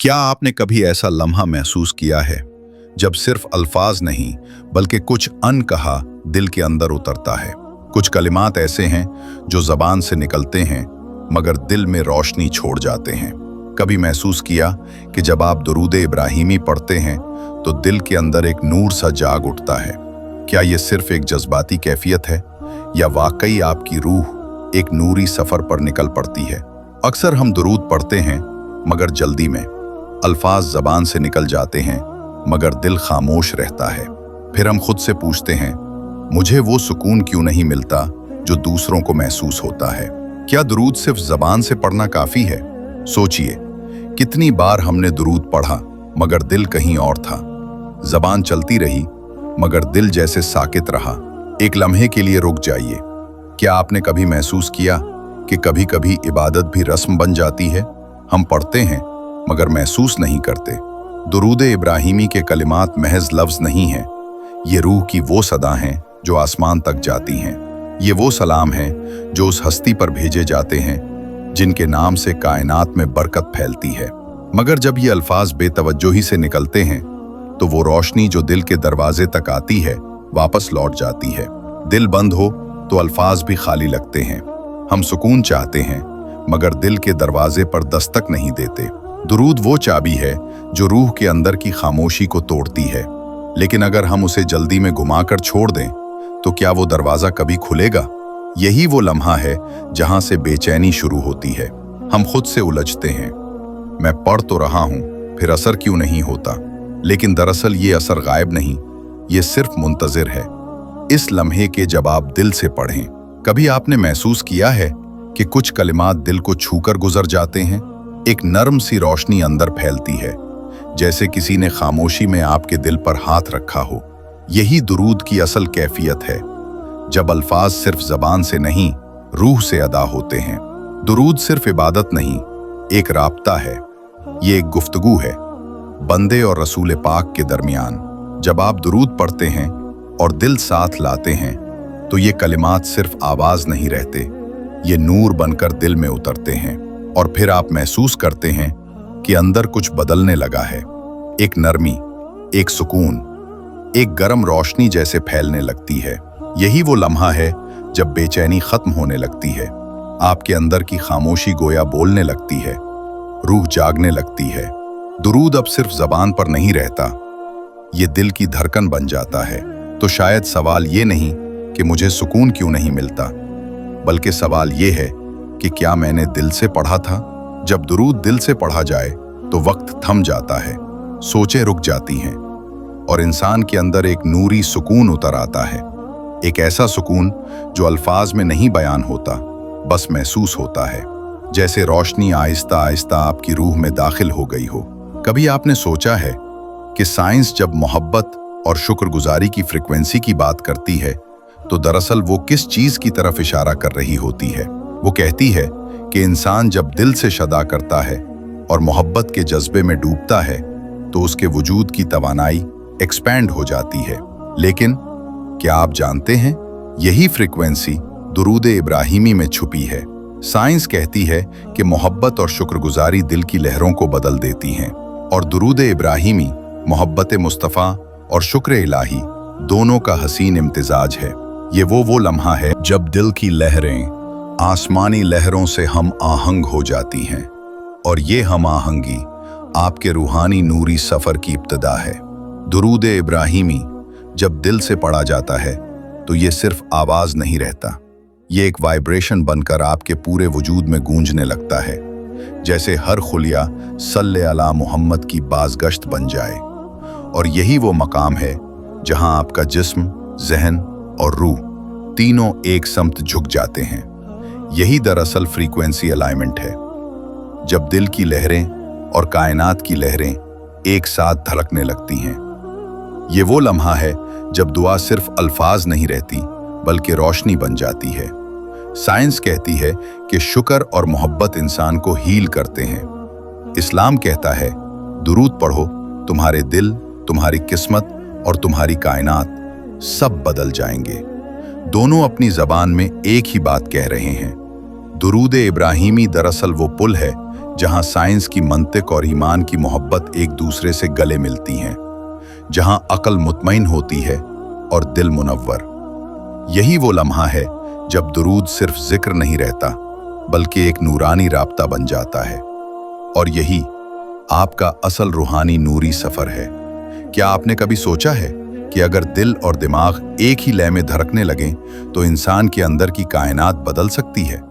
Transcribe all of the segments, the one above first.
क्या आपने कभी ऐसा लम्हा महसूस किया है जब सिर्फ अल्फाज नहीं बल्कि कुछ अनकहा दिल के अंदर उतरता है? कुछ कलिमात ऐसे हैं जो ज़बान से निकलते हैं मगर दिल में रोशनी छोड़ जाते हैं। कभी महसूस किया कि जब आप दुरूद-ए इब्राहिमी पढ़ते हैं तो दिल के अंदर एक नूर सा जाग उठता है? क्या ये सिर्फ एक जज्बाती कैफियत है या वाकई आपकी रूह एक नूरी सफ़र पर निकल पड़ती है? अक्सर हम दुरूद पढ़ते हैं मगर जल्दी में, अल्फाज ज़बान से निकल जाते हैं मगर दिल खामोश रहता है। फिर हम खुद से पूछते हैं, मुझे वो सुकून क्यों नहीं मिलता जो दूसरों को महसूस होता है? क्या दुरूद सिर्फ ज़बान से पढ़ना काफ़ी है? सोचिए, कितनी बार हमने दुरूद पढ़ा मगर दिल कहीं और था। ज़बान चलती रही मगर दिल जैसे साकित रहा। एक लम्हे के लिए रुक जाइए। क्या आपने कभी महसूस किया कि कभी कभी इबादत भी रस्म बन जाती है? हम पढ़ते हैं मगर महसूस नहीं करते। दुरूद-ए इब्राहिमी के कलिमात महज लफ्ज़ नहीं हैं, ये रूह की वो सदा हैं जो आसमान तक जाती हैं। ये वो सलाम हैं जो उस हस्ती पर भेजे जाते हैं जिनके नाम से कायनात में बरकत फैलती है। मगर जब ये अल्फाज बेतवज्जोही से निकलते हैं तो वो रोशनी जो दिल के दरवाजे तक आती है वापस लौट जाती है। दिल बंद हो तो अल्फाज भी खाली लगते हैं। हम सुकून चाहते हैं मगर दिल के दरवाजे पर दस्तक नहीं देते। दुरूद वो चाबी है जो रूह के अंदर की खामोशी को तोड़ती है, लेकिन अगर हम उसे जल्दी में घुमाकर छोड़ दें तो क्या वो दरवाज़ा कभी खुलेगा? यही वो लम्हा है जहां से बेचैनी शुरू होती है। हम खुद से उलझते हैं, मैं पढ़ तो रहा हूं, फिर असर क्यों नहीं होता? लेकिन दरअसल ये असर गायब नहीं, ये सिर्फ मुंतज़िर है इस लम्हे के जब आप दिल से पढ़ें। कभी आपने महसूस किया है कि कुछ कलिमात दिल को छूकर गुजर जाते हैं? एक नर्म सी रोशनी अंदर फैलती है, जैसे किसी ने खामोशी में आपके दिल पर हाथ रखा हो। यही दुरूद की असल कैफियत है, जब अल्फाज सिर्फ ज़बान से नहीं रूह से अदा होते हैं। दुरूद सिर्फ इबादत नहीं, एक राब्ता है। ये एक गुफ्तगू है बंदे और रसूल पाक के दरमियान। जब आप दुरूद पढ़ते हैं और दिल साथ लाते हैं तो ये कलिमात सिर्फ आवाज़ नहीं रहते, ये नूर बनकर दिल में उतरते हैं और फिर आप महसूस करते हैं कि अंदर कुछ बदलने लगा है। एक नरमी, एक सुकून, एक गर्म रोशनी जैसे फैलने लगती है। यही वो लम्हा है जब बेचैनी खत्म होने लगती है, आपके अंदर की खामोशी गोया बोलने लगती है, रूह जागने लगती है। दुरूद अब सिर्फ ज़बान पर नहीं रहता, ये दिल की धड़कन बन जाता है। तो शायद सवाल ये नहीं कि मुझे सुकून क्यों नहीं मिलता, बल्कि सवाल ये है कि क्या मैंने दिल से पढ़ा था? जब दुरूद दिल से पढ़ा जाए तो वक्त थम जाता है, सोचें रुक जाती हैं और इंसान के अंदर एक नूरी सुकून उतर आता है। एक ऐसा सुकून जो अल्फाज में नहीं बयान होता, बस महसूस होता है, जैसे रोशनी आहिस्ता आहिस्ता आपकी रूह में दाखिल हो गई हो। कभी आपने सोचा है कि साइंस जब मोहब्बत और शुक्रगुजारी की फ्रिक्वेंसी की बात करती है तो दरअसल वो किस चीज़ की तरफ इशारा कर रही होती है? वो कहती है कि इंसान जब दिल से शदा करता है और मोहब्बत के जज्बे में डूबता है तो उसके वजूद की तवानाई एक्सपैंड हो जाती है। लेकिन क्या आप जानते हैं, यही फ्रिक्वेंसी दुरूद-ए इब्राहिमी में छुपी है। साइंस कहती है कि मोहब्बत और शुक्रगुजारी दिल की लहरों को बदल देती हैं और दुरूद-ए इब्राहिमी मोहब्बत मुस्तफ़ा और शुक्र इलाही दोनों का हसीन इम्तिजाज है। ये वो लम्हा है जब दिल की लहरें आसमानी लहरों से हम आहंग हो जाती हैं और ये हम आहंगी आपके रूहानी नूरी सफ़र की इब्तिदा है। दुरूद-ए इब्राहिमी जब दिल से पढ़ा जाता है तो ये सिर्फ आवाज़ नहीं रहता, ये एक वाइब्रेशन बनकर आपके पूरे वजूद में गूंजने लगता है, जैसे हर खुलिया सल्ले अला मोहम्मद की बाज़गश्त बन जाए। और यही वो मकाम है जहां आपका जिस्म, जहन और रूह तीनों एक समत झुक जाते हैं। यही दरअसल फ्रीक्वेंसी अलाइनमेंट है, जब दिल की लहरें और कायनात की लहरें एक साथ धड़कने लगती हैं। ये वो लम्हा है जब दुआ सिर्फ अल्फाज नहीं रहती बल्कि रोशनी बन जाती है। साइंस कहती है कि शुक्र और मोहब्बत इंसान को हील करते हैं। इस्लाम कहता है दुरूद पढ़ो, तुम्हारे दिल, तुम्हारी किस्मत और तुम्हारी कायनात सब बदल जाएंगे। दोनों अपनी ज़बान में एक ही बात कह रहे हैं। दुरूद-ए इब्राहिमी दरअसल वो पुल है जहां साइंस की मंतिक और ईमान की मोहब्बत एक दूसरे से गले मिलती हैं, जहां अक्ल मुतमईन होती है और दिल मुनव्वर। यही वो लम्हा है जब दुरूद सिर्फ जिक्र नहीं रहता बल्कि एक नूरानी राब्ता बन जाता है। और यही आपका असल रूहानी नूरी सफर है। क्या आपने कभी सोचा है कि अगर दिल और दिमाग एक ही लय में धड़कने लगें तो इंसान के अंदर की कायनात बदल सकती है?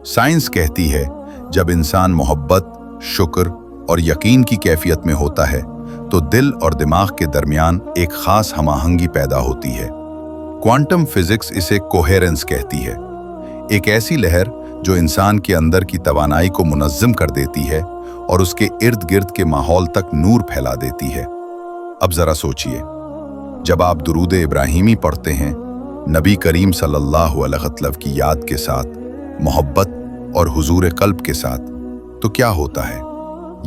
साइंस कहती है जब इंसान मोहब्बत, शुक्र और यकीन की कैफियत में होता है तो दिल और दिमाग के दरमियान एक खास हमाहंगी पैदा होती है। क्वांटम फिजिक्स इसे कोहेरेंस कहती है, एक ऐसी लहर जो इंसान के अंदर की तवानाई को मुनज़्ज़म कर देती है और उसके इर्द गिर्द के माहौल तक नूर फैला देती है। अब जरा सोचिए, जब आप दुरूद इब्राहिमी पढ़ते हैं नबी करीम सल्लल्लाहु अलैहि वसल्लम की याद के साथ, मोहब्बत और हुजूर कल्ब के साथ, तो क्या होता है?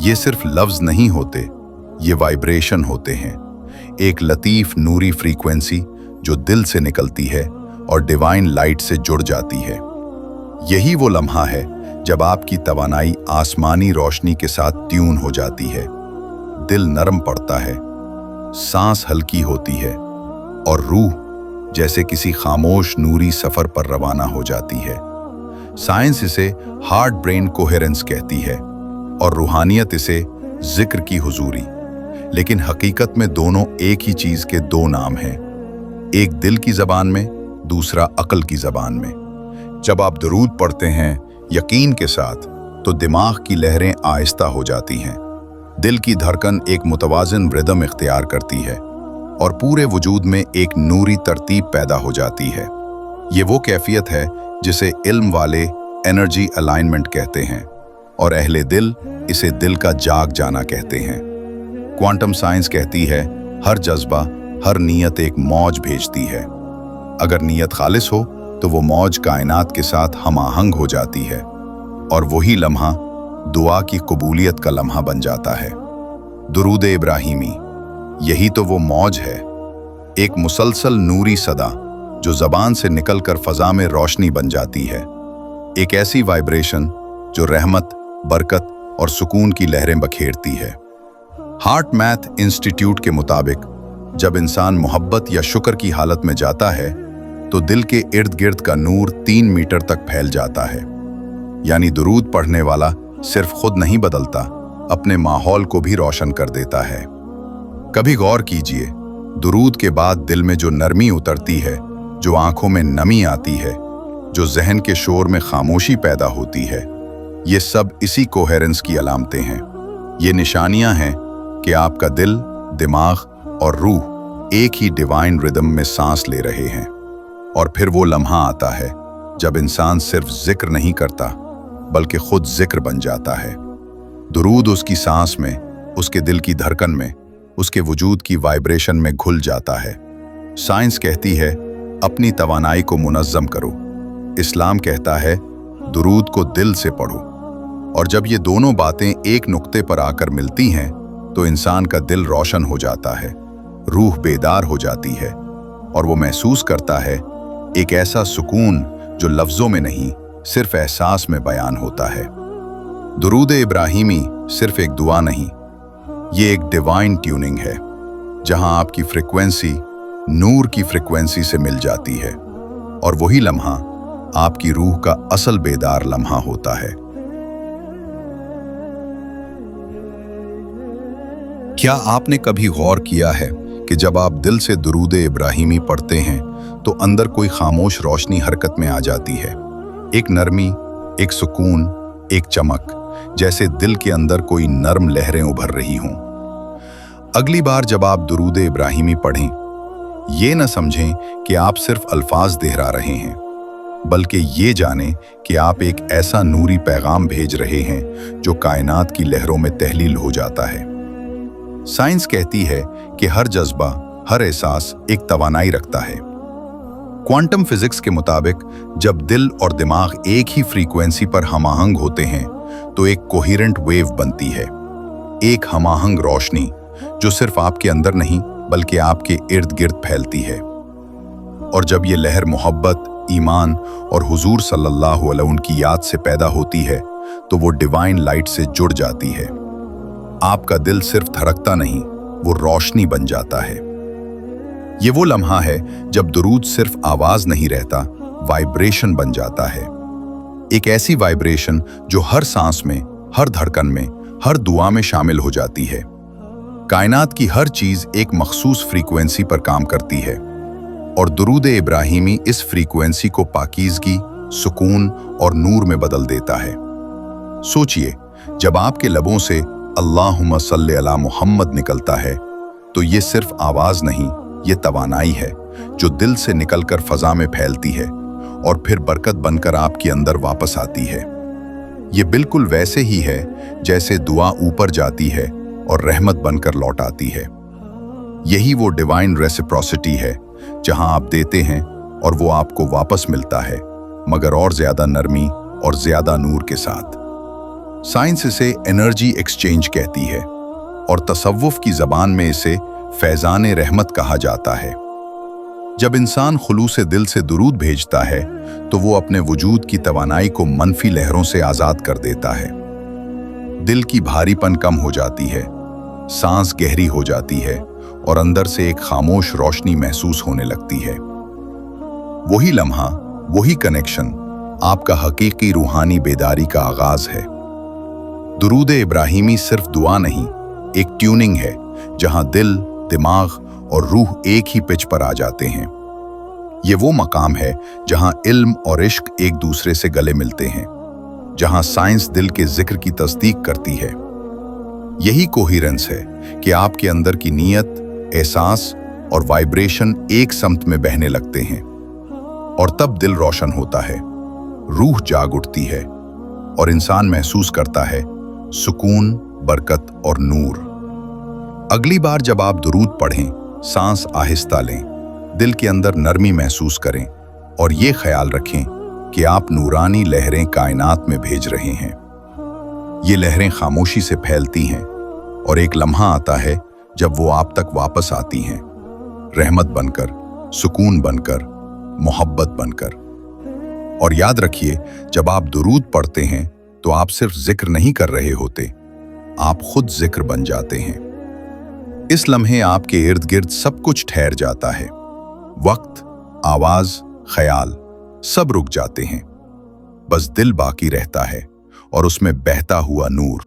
ये सिर्फ लफ्ज नहीं होते, ये वाइब्रेशन होते हैं, एक लतीफ नूरी फ्रीक्वेंसी जो दिल से निकलती है और डिवाइन लाइट से जुड़ जाती है। यही वो लम्हा है जब आपकी तवानाई आसमानी रोशनी के साथ ट्यून हो जाती है, दिल नरम पड़ता है, सांस हल्की होती है और रूह जैसे किसी खामोश नूरी सफर पर रवाना हो जाती है। साइंस इसे हार्ट ब्रेन कोहेरेंस कहती है और रूहानियत इसे जिक्र की हुजूरी। लेकिन हकीकत में दोनों एक ही चीज के दो नाम हैं, एक दिल की जबान में, दूसरा अक्ल की जबान में। जब आप दुरूद पढ़ते हैं यकीन के साथ तो दिमाग की लहरें आहिस्ता हो जाती हैं, दिल की धड़कन एक मुतवाज़िन रिदम इख्तियार करती है और पूरे वजूद में एक नूरी तरतीब पैदा हो जाती है। ये वो कैफियत है जिसे इल्म वाले एनर्जी अलाइनमेंट कहते हैं और अहले दिल इसे दिल का जाग जाना कहते हैं। क्वांटम साइंस कहती है हर जज्बा, हर नीयत एक मौज भेजती है। अगर नीयत खालिस हो तो वो मौज कायनात के साथ हमाहंग हो जाती है और वही लम्हा दुआ की कबूलियत का लम्हा बन जाता है। दुरूद इब्राहिमी यही तो वो मौज है, एक मुसलसल नूरी सदा जो जबान से निकलकर फजा में रोशनी बन जाती है, एक ऐसी वाइब्रेशन जो रहमत, बरकत और सुकून की लहरें बखेरती है। हार्ट मैथ इंस्टीट्यूट के मुताबिक जब इंसान मोहब्बत या शुक्र की हालत में जाता है तो दिल के इर्द गिर्द का नूर 3 मीटर तक फैल जाता है। यानी दुरूद पढ़ने वाला सिर्फ खुद नहीं बदलता, अपने माहौल को भी रोशन कर देता है। कभी गौर कीजिए, दुरूद के बाद दिल में जो नरमी उतरती है, जो आंखों में नमी आती है, जो जहन के शोर में खामोशी पैदा होती है, ये सब इसी कोहेरेंस की अलामतें हैं। ये निशानियां हैं कि आपका दिल, दिमाग और रूह एक ही डिवाइन रिदम में सांस ले रहे हैं। और फिर वो लम्हा आता है जब इंसान सिर्फ जिक्र नहीं करता बल्कि खुद जिक्र बन जाता है। दुरूद उसकी सांस में, उसके दिल की धड़कन में, उसके वजूद की वाइब्रेशन में घुल जाता है। साइंस कहती है अपनी तवानाई को मुनज़्ज़म करो, इस्लाम कहता है दुरूद को दिल से पढ़ो। और जब ये दोनों बातें एक नुक्ते पर आकर मिलती हैं तो इंसान का दिल रोशन हो जाता है, रूह बेदार हो जाती है और वो महसूस करता है एक ऐसा सुकून जो लफ्जों में नहीं सिर्फ एहसास में बयान होता है। दुरूद इब्राहिमी सिर्फ एक दुआ नहीं, ये एक डिवाइन ट्यूनिंग है जहां आपकी फ्रिक्वेंसी नूर की फ्रिक्वेंसी से मिल जाती है और वही लम्हा आपकी रूह का असल बेदार लम्हा होता है। क्या आपने कभी गौर किया है कि जब आप दिल से दुरूद इब्राहिमी पढ़ते हैं तो अंदर कोई खामोश रोशनी हरकत में आ जाती है, एक नरमी, एक सुकून, एक चमक, जैसे दिल के अंदर कोई नर्म लहरें उभर रही हों। अगली बार जब आप दुरूद इब्राहिमी पढ़ें, ये न समझें कि आप सिर्फ अल्फाज दोहरा रहे हैं, बल्कि ये जानें कि आप एक ऐसा नूरी पैगाम भेज रहे हैं जो कायनात की लहरों में तहलील हो जाता है। साइंस कहती है कि हर जज्बा, हर एहसास एक तवानाई रखता है। क्वांटम फिजिक्स के मुताबिक जब दिल और दिमाग एक ही फ्रीक्वेंसी पर हमाहंग होते हैं तो एक कोहेरेंट वेव बनती है, एक हमाहंग रोशनी जो सिर्फ आपके अंदर नहीं बल्कि आपके इर्द गिर्द फैलती है। और जब ये लहर मोहब्बत, ईमान और हुजूर सल्लल्लाहु अलैहि उनकी याद से पैदा होती है तो वो डिवाइन लाइट से जुड़ जाती है। आपका दिल सिर्फ धड़कता नहीं, वो रोशनी बन जाता है। ये वो लम्हा है जब दुरूद सिर्फ आवाज नहीं रहता, वाइब्रेशन बन जाता है। एक ऐसी वाइब्रेशन जो हर सांस में, हर धड़कन में, हर दुआ में शामिल हो जाती है। कायनात की हर चीज एक मखसूस फ्रीक्वेंसी पर काम करती है और दुरूद इब्राहिमी इस फ्रीक्वेंसी को पाकीज़गी, सुकून और नूर में बदल देता है। सोचिए, जब आपके लबों से अल्लाहुम्मा सल्ली अला मुहम्मद निकलता है तो ये सिर्फ आवाज नहीं, ये तवानाई है जो दिल से निकलकर फजा में फैलती है और फिर बरकत बनकर आपके अंदर वापस आती है। ये बिल्कुल वैसे ही है जैसे दुआ ऊपर जाती है और रहमत बनकर लौट आती है। यही वो डिवाइन रेसिप्रोसिटी है जहां आप देते हैं और वो आपको वापस मिलता है, मगर और ज्यादा नरमी और ज्यादा नूर के साथ। साइंस इसे एनर्जी एक्सचेंज कहती है और तसव्वुफ की जबान में इसे फैजान रहमत कहा जाता है। जब इंसान खुलूस दिल से दुरूद भेजता है तो वो अपने वजूद की तवानाई को मनफी लहरों से आजाद कर देता है। दिल की भारीपन कम हो जाती है, सांस गहरी हो जाती है और अंदर से एक खामोश रोशनी महसूस होने लगती है। वही लम्हा, वही कनेक्शन आपका हकीकी रूहानी बेदारी का आगाज है। दुरूद इब्राहिमी सिर्फ दुआ नहीं, एक ट्यूनिंग है जहां दिल, दिमाग और रूह एक ही पिच पर आ जाते हैं। ये वो मकाम है जहां इल्म और इश्क एक दूसरे से गले मिलते हैं, जहां साइंस दिल के जिक्र की तस्दीक करती है। यही कोहिरेंस है कि आपके अंदर की नीयत, एहसास और वाइब्रेशन एक समत में बहने लगते हैं और तब दिल रोशन होता है, रूह जाग उठती है और इंसान महसूस करता है सुकून, बरकत और नूर। अगली बार जब आप दुरूद पढ़ें, सांस आहिस्ता लें, दिल के अंदर नरमी महसूस करें और ये ख्याल रखें कि आप नूरानी लहरें कायनात में भेज रहे हैं। ये लहरें खामोशी से फैलती हैं और एक लम्हा आता है जब वो आप तक वापस आती हैं, रहमत बनकर, सुकून बनकर, मोहब्बत बनकर। और याद रखिए, जब आप दुरूद पढ़ते हैं तो आप सिर्फ जिक्र नहीं कर रहे होते, आप खुद जिक्र बन जाते हैं। इस लम्हे आपके इर्द गिर्द सब कुछ ठहर जाता है। वक्त, आवाज, ख्याल सब रुक जाते हैं, बस दिल बाकी रहता है और उसमें बहता हुआ नूर।